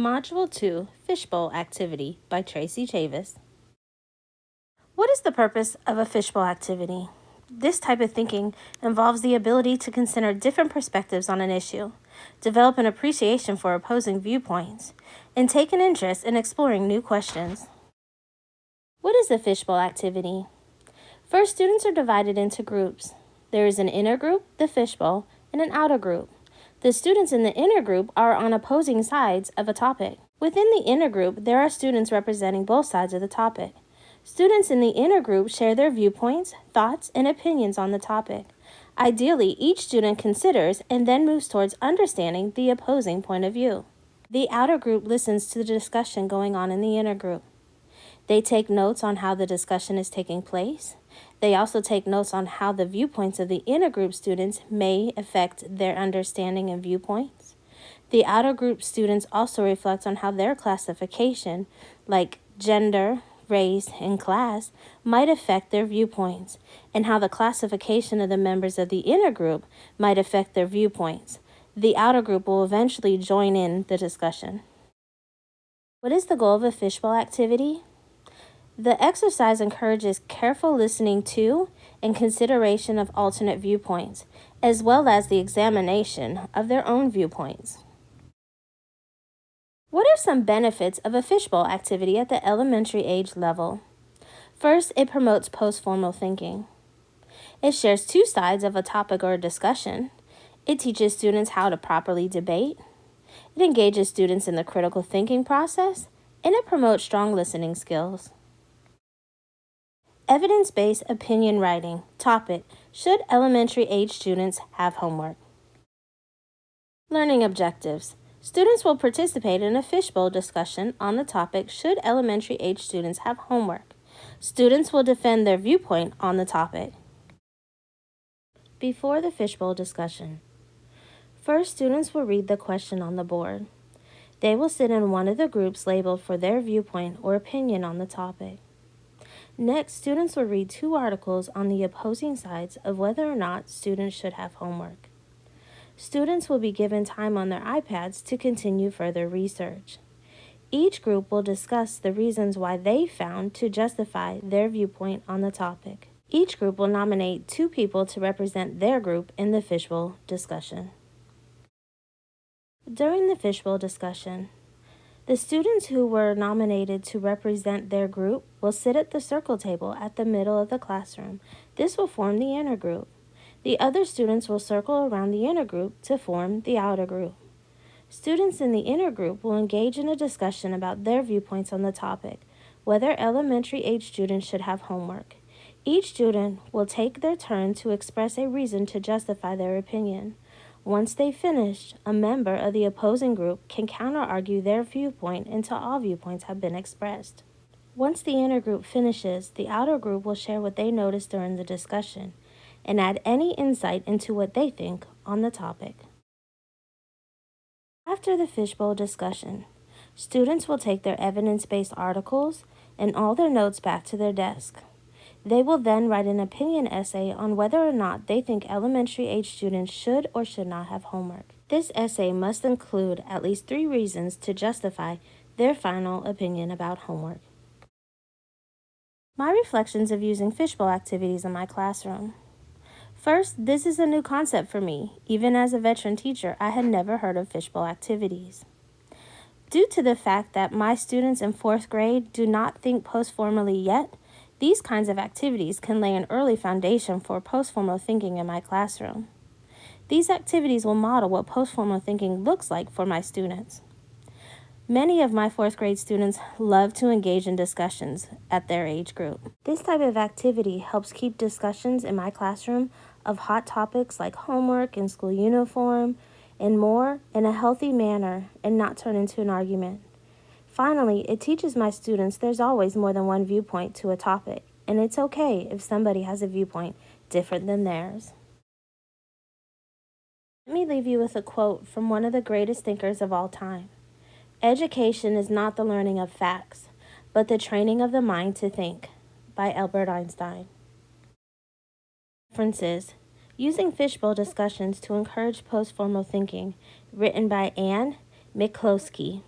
Module 2, Fishbowl Activity by Tracy Chavis. What is the purpose of a fishbowl activity? This type of thinking involves the ability to consider different perspectives on an issue, develop an appreciation for opposing viewpoints, and take an interest in exploring new questions. What is a fishbowl activity? First, students are divided into groups. There is an inner group, the fishbowl, and an outer group. The students in the inner group are on opposing sides of a topic. Within the inner group, there are students representing both sides of the topic. Students in the inner group share their viewpoints, thoughts, and opinions on the topic. Ideally, each student considers and then moves towards understanding the opposing point of view. The outer group listens to the discussion going on in the inner group. They take notes on how the discussion is taking place. They also take notes on how the viewpoints of the inner group students may affect their understanding and viewpoints. The outer group students also reflect on how their classification, like gender, race, and class, might affect their viewpoints, and how the classification of the members of the inner group might affect their viewpoints. The outer group will eventually join in the discussion. What is the goal of a fishbowl activity? The exercise encourages careful listening to and consideration of alternate viewpoints, as well as the examination of their own viewpoints. What are some benefits of a fishbowl activity at the elementary age level? First, it promotes post-formal thinking. It shares two sides of a topic or a discussion. It teaches students how to properly debate. It engages students in the critical thinking process, and it promotes strong listening skills. Evidence-based opinion writing. Topic: should elementary age students have homework? Learning objectives. Students will participate in a fishbowl discussion on the topic, should elementary age students have homework? Students will defend their viewpoint on the topic. Before the fishbowl discussion. First, students will read the question on the board. They will sit in one of the groups labeled for their viewpoint or opinion on the topic. Next, students will read two articles on the opposing sides of whether or not students should have homework. Students will be given time on their iPads to continue further research. Each group will discuss the reasons why they found to justify their viewpoint on the topic. Each group will nominate two people to represent their group in the fishbowl discussion. During the fishbowl discussion, the students who were nominated to represent their group will sit at the circle table at the middle of the classroom. This will form the inner group. The other students will circle around the inner group to form the outer group. Students in the inner group will engage in a discussion about their viewpoints on the topic, whether elementary age students should have homework. Each student will take their turn to express a reason to justify their opinion. Once they've finished, a member of the opposing group can counter-argue their viewpoint until all viewpoints have been expressed. Once the inner group finishes, the outer group will share what they noticed during the discussion and add any insight into what they think on the topic. After the fishbowl discussion, students will take their evidence-based articles and all their notes back to their desk. They will then write an opinion essay on whether or not they think elementary age students should or should not have homework. This essay must include at least 3 reasons to justify their final opinion about homework. My reflections of using fishbowl activities in my classroom. First, this is a new concept for me. Even as a veteran teacher, I had never heard of fishbowl activities. Due to the fact that my students in 4th grade do not think post-formally yet, these kinds of activities can lay an early foundation for post-formal thinking in my classroom. These activities will model what post-formal thinking looks like for my students. Many of my 4th grade students love to engage in discussions at their age group. This type of activity helps keep discussions in my classroom of hot topics like homework and school uniform and more in a healthy manner and not turn into an argument. Finally, it teaches my students there's always more than one viewpoint to a topic, and it's okay if somebody has a viewpoint different than theirs. Let me leave you with a quote from one of the greatest thinkers of all time. Education is not the learning of facts, but the training of the mind to think, by Albert Einstein. References: Using Fishbowl Discussions to Encourage Post-Formal Thinking, written by Anne Micklowski.